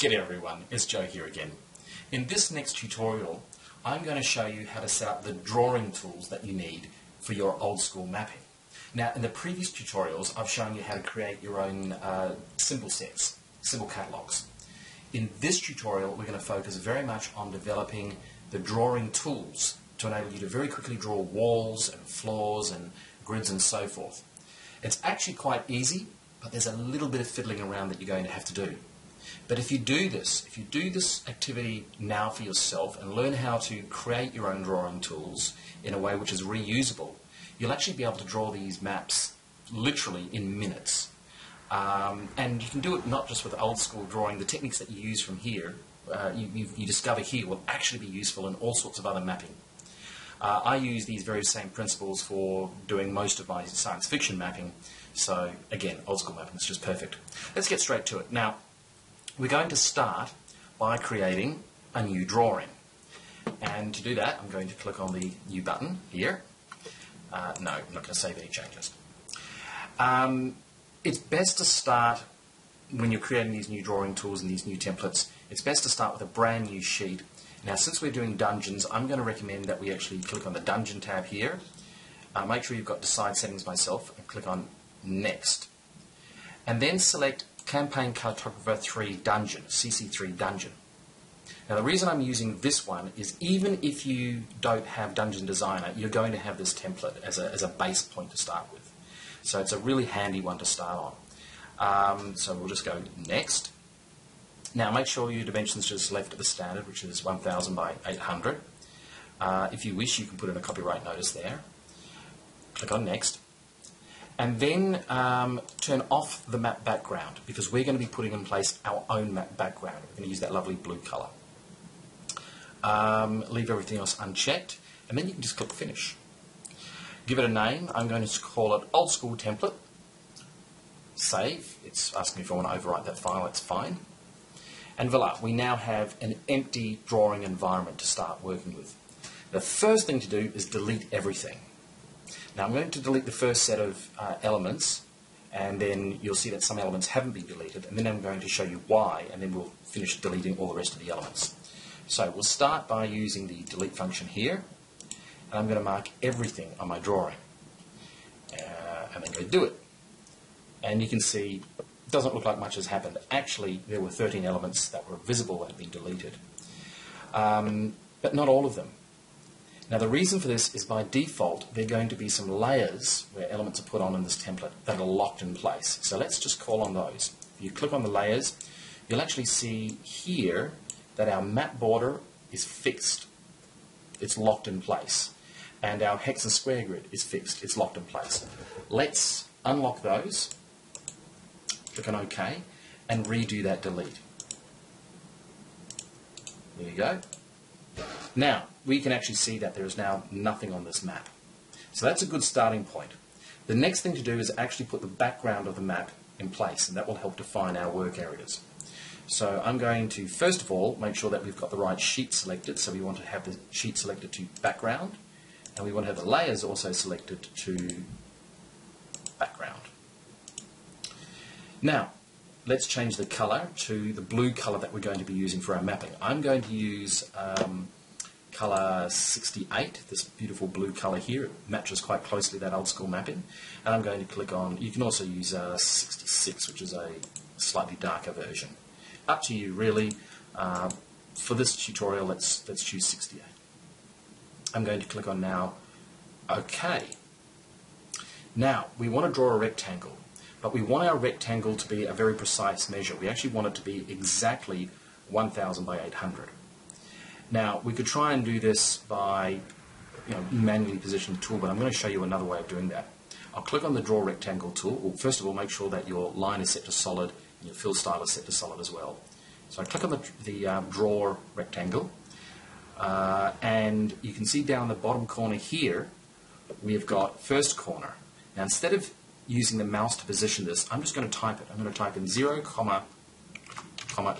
G'day everyone, it's Joe here again. In this next tutorial, I'm going to show you how to set up the drawing tools that you need for your old school mapping. Now, in the previous tutorials, I've shown you how to create your own symbol sets, symbol catalogs. In this tutorial, we're going to focus very much on developing the drawing tools to enable you to very quickly draw walls and floors and grids and so forth. It's actually quite easy, but there's a little bit of fiddling around that you're going to have to do. But if you do this activity now for yourself and learn how to create your own drawing tools in a way which is reusable, you'll actually be able to draw these maps literally in minutes. And you can do it not just with old school drawing. The techniques that you use from here, you discover here, will actually be useful in all sorts of other mapping. I use these very same principles for doing most of my science fiction mapping. So again, old school mapping is just perfect. Let's get straight to it. Now, we're going to start by creating a new drawing. And to do that, I'm going to click on the New button here. No, I'm not going to save any changes. It's best to start, when you're creating these new drawing tools and these new templates, it's best to start with a brand new sheet. Now, since we're doing dungeons, I'm going to recommend that we actually click on the Dungeon tab here. Make sure you've got Decide Settings myself and click on Next. And then select Campaign Cartographer 3 Dungeon, CC3 Dungeon. Now, the reason I'm using this one is even if you don't have Dungeon Designer, you're going to have this template as a base point to start with. So it's a really handy one to start on. So we'll just go Next. Now, make sure your dimensions just left at the standard, which is 1000 by 800. If you wish, you can put in a copyright notice there. Click on Next. And then turn off the map background, because we're going to be putting in place our own map background. We're going to use that lovely blue colour. Leave everything else unchecked, and then you can just click Finish. Give it a name. I'm going to call it Old School Template. Save. It's asking me if I want to overwrite that file. It's fine. And voila, we now have an empty drawing environment to start working with. The first thing to do is delete everything. Now, I'm going to delete the first set of elements, and then you'll see that some elements haven't been deleted, and then I'm going to show you why, and then we'll finish deleting all the rest of the elements. So we'll start by using the delete function here, and I'm going to mark everything on my drawing, and then go do it. And you can see it doesn't look like much has happened. Actually, there were 13 elements that were visible that had been deleted, but not all of them. Now, the reason for this is by default, there are going to be some layers where elements are put on in this template that are locked in place. So let's just call on those. If you click on the layers, you'll actually see here that our map border is fixed. It's locked in place. And our hex and square grid is fixed. It's locked in place. Let's unlock those, click on OK, and redo that delete. There you go. Now, we can actually see that there is now nothing on this map. So that's a good starting point. The next thing to do is actually put the background of the map in place, and that will help define our work areas. So I'm going to, first of all, make sure that we've got the right sheet selected. So we want to have the sheet selected to background, and we want to have the layers also selected to background. Now, let's change the colour to the blue colour that we're going to be using for our mapping. I'm going to use colour 68, this beautiful blue colour here. It matches quite closely that old school mapping. And I'm going to click on, you can also use 66, which is a slightly darker version. Up to you, really. For this tutorial, let's choose 68. I'm going to click on now, OK. Now, we want to draw a rectangle. But we want our rectangle to be a very precise measure. We actually want it to be exactly 1000 by 800. Now, we could try and do this by manually positioning the tool, but I'm going to show you another way of doing that. I'll click on the Draw Rectangle tool. Well, first of all, make sure that your line is set to solid and your fill style is set to solid as well. So I click on the Draw Rectangle, and you can see down the bottom corner here, we've got first corner. Now, instead of using the mouse to position this, I'm just going to type it. I'm going to type in 0,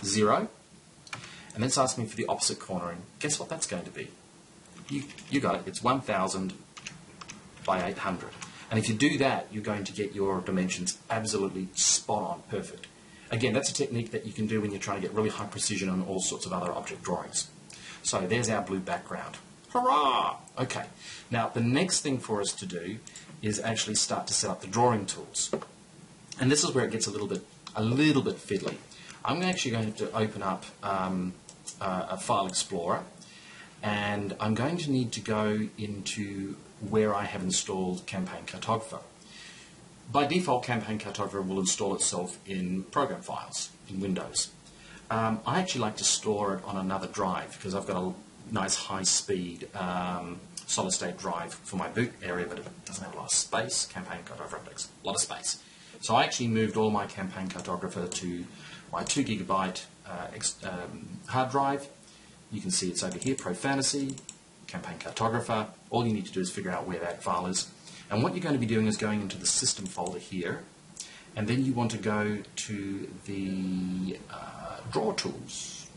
0, and then it's asking me for the opposite corner, and guess what that's going to be? You got it. It's 1000 by 800. And if you do that, you're going to get your dimensions absolutely spot on, perfect. Again, that's a technique that you can do when you're trying to get really high precision on all sorts of other object drawings. So there's our blue background. Hurrah! Okay, now the next thing for us to do is actually start to set up the drawing tools. And this is where it gets a little bit fiddly. I'm actually going to open up a file explorer, and I'm going to need to go into where I have installed Campaign Cartographer. By default, Campaign Cartographer will install itself in program files in Windows. I actually like to store it on another drive because I've got a nice high-speed solid-state drive for my boot area, but it doesn't have a lot of space. Campaign Cartographer takes a lot of space. So I actually moved all my Campaign Cartographer to my 2 GB hard drive. You can see it's over here, Pro Fantasy, Campaign Cartographer. All you need to do is figure out where that file is. And what you're going to be doing is going into the System folder here, and then you want to go to the Draw Tools.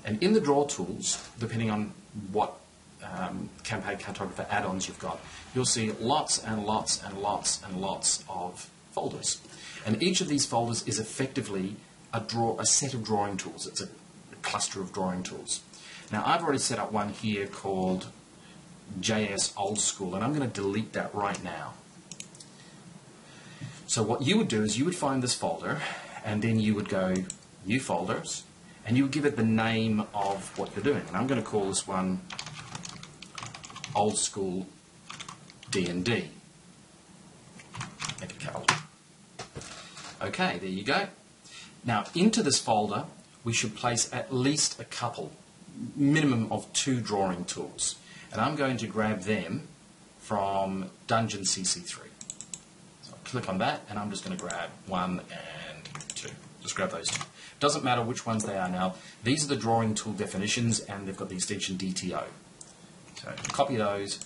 And in the Draw Tools, depending on what Campaign Cartographer add-ons you've got, you'll see lots and lots and lots and lots of folders. And each of these folders is effectively a set of drawing tools. It's a cluster of drawing tools. Now, I've already set up one here called JS Old School, and I'm going to delete that right now. So what you would do is you would find this folder, and then you would go New Folders, and you would give it the name of what you're doing. And I'm going to call this one Old-School D&D. Make it capital. Okay, there you go. Now, into this folder, we should place at least a couple, minimum of 2 drawing tools. And I'm going to grab them from Dungeon CC3. So I'll click on that, and I'm just going to grab 1 and 2. Just grab those 2. Doesn't matter which ones they are now. These are the drawing tool definitions, and they've got the extension DTO. So copy those,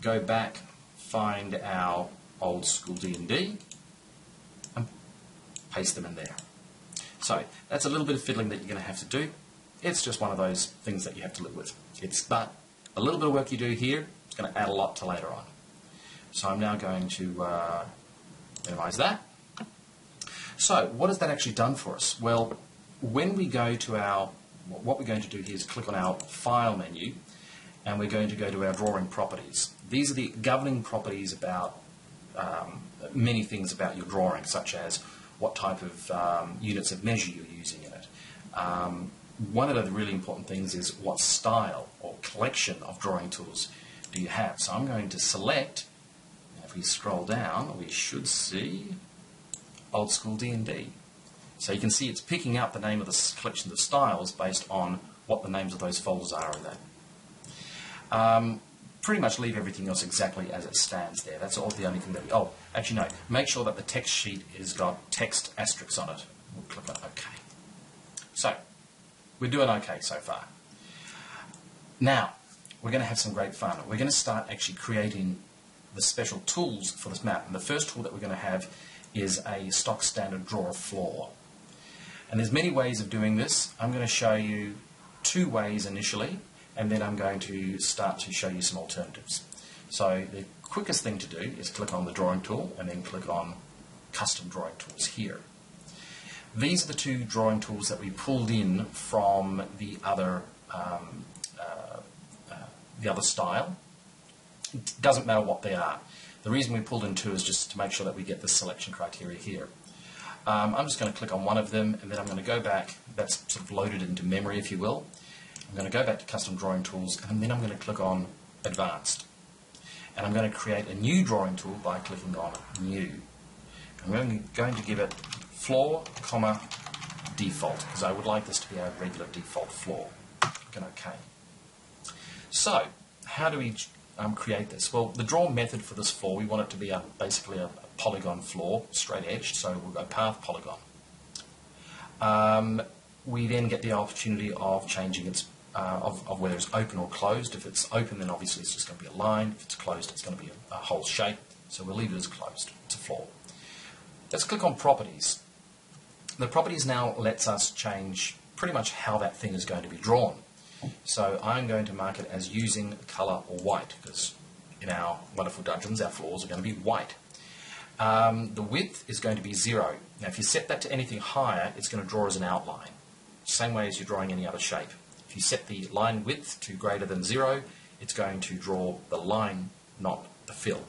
go back, find our Old School D&D, and paste them in there. So that's a little bit of fiddling that you're going to have to do. It's just one of those things that you have to live with. But a little bit of work you do here is going to add a lot to later on. So I'm now going to minimize that. So what has that actually done for us? Well, when we go to what we're going to do here is click on our File menu, and we're going to go to our drawing properties. These are the governing properties about many things about your drawing, such as what type of units of measure you're using in it. One of the really important things is what style or collection of drawing tools do you have. So I'm going to select, if we scroll down, we should see Old School D&D. So you can see it's picking up the name of the collection of styles based on what the names of those folders are in that. Pretty much leave everything else exactly as it stands there. That's all the only thing that oh, actually no, make sure that the text sheet has got text asterisks on it. We'll click on OK. So, we're doing okay so far. Now, we're going to have some great fun. We're going to start actually creating the special tools for this map. And the first tool that we're going to have is a stock standard draw floor. And there's many ways of doing this. I'm going to show you 2 ways initially, and then I'm going to start to show you some alternatives. So the quickest thing to do is click on the drawing tool and then click on custom drawing tools here. These are the 2 drawing tools that we pulled in from the other style. It doesn't matter what they are. The reason we pulled in 2 is just to make sure that we get the selection criteria here. I'm just going to click on one of them, and then I'm going to go back. That's sort of loaded into memory, if you will. I'm going to go back to Custom Drawing Tools, and then I'm going to click on Advanced. And I'm going to create a new drawing tool by clicking on New. I'm going to give it Floor, Default, because I would like this to be our regular default floor. Click on OK. So, how do we create this? Well, the draw method for this floor, we want it to be basically a polygon floor, straight edged, so we'll go path polygon. We then get the opportunity of changing its of whether it's open or closed. If it's open, then obviously it's just going to be a line. If it's closed, it's going to be a whole shape. So we'll leave it as closed. It's a floor. Let's click on Properties. The Properties now lets us change pretty much how that thing is going to be drawn. So I'm going to mark it as using colour or white, because in our wonderful dungeons, our floors are going to be white. The width is going to be 0. Now if you set that to anything higher, it's going to draw as an outline. Same way as you're drawing any other shape. If you set the line width to greater than 0, it's going to draw the line, not the fill.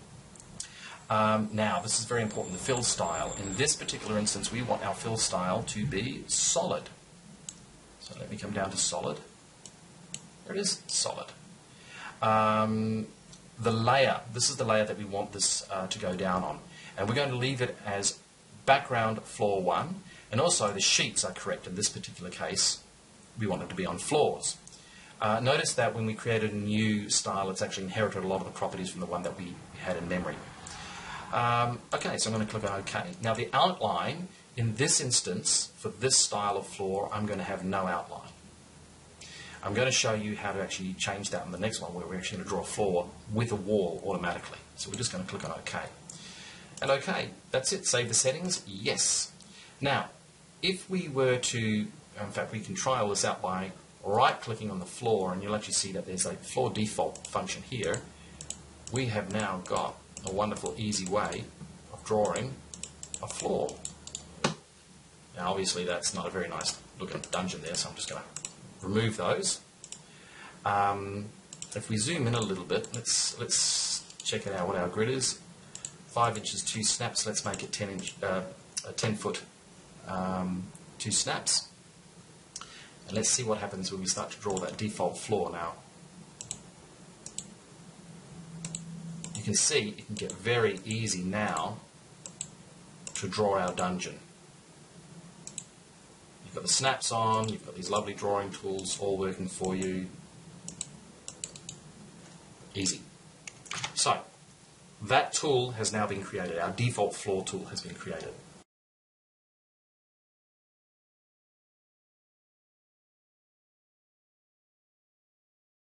Now, this is very important, the fill style. In this particular instance, we want our fill style to be solid. So let me come down to solid. There it is, solid. The layer, this is the layer that we want this to go down on. And we're going to leave it as background floor 1. And also the sheets are correct. In this particular case, we want it to be on floors. Notice that when we created a new style, it's actually inherited a lot of the properties from the one that we had in memory. Okay, so I'm going to click on OK. Now the outline, in this instance, for this style of floor, I'm going to have no outline. I'm going to show you how to actually change that in the next one, where we're actually going to draw a floor with a wall automatically. So we're just going to click on OK. And OK, that's it. Save the settings? Yes. Now, if we were to, in fact, we can try all this out by right-clicking on the floor, and you'll actually see that there's a floor default function here. We have now got a wonderful, easy way of drawing a floor. Now, obviously, that's not a very nice looking dungeon there, so I'm just going to remove those. If we zoom in a little bit, let's check out what our grid is. 5 inches, 2 snaps. Let's make it 10 foot, 2 snaps. And let's see what happens when we start to draw that default floor now. You can see it can get very easy now to draw our dungeon. You've got the snaps on, you've got these lovely drawing tools all working for you. Easy. So, that tool has now been created. Our default floor tool has been created.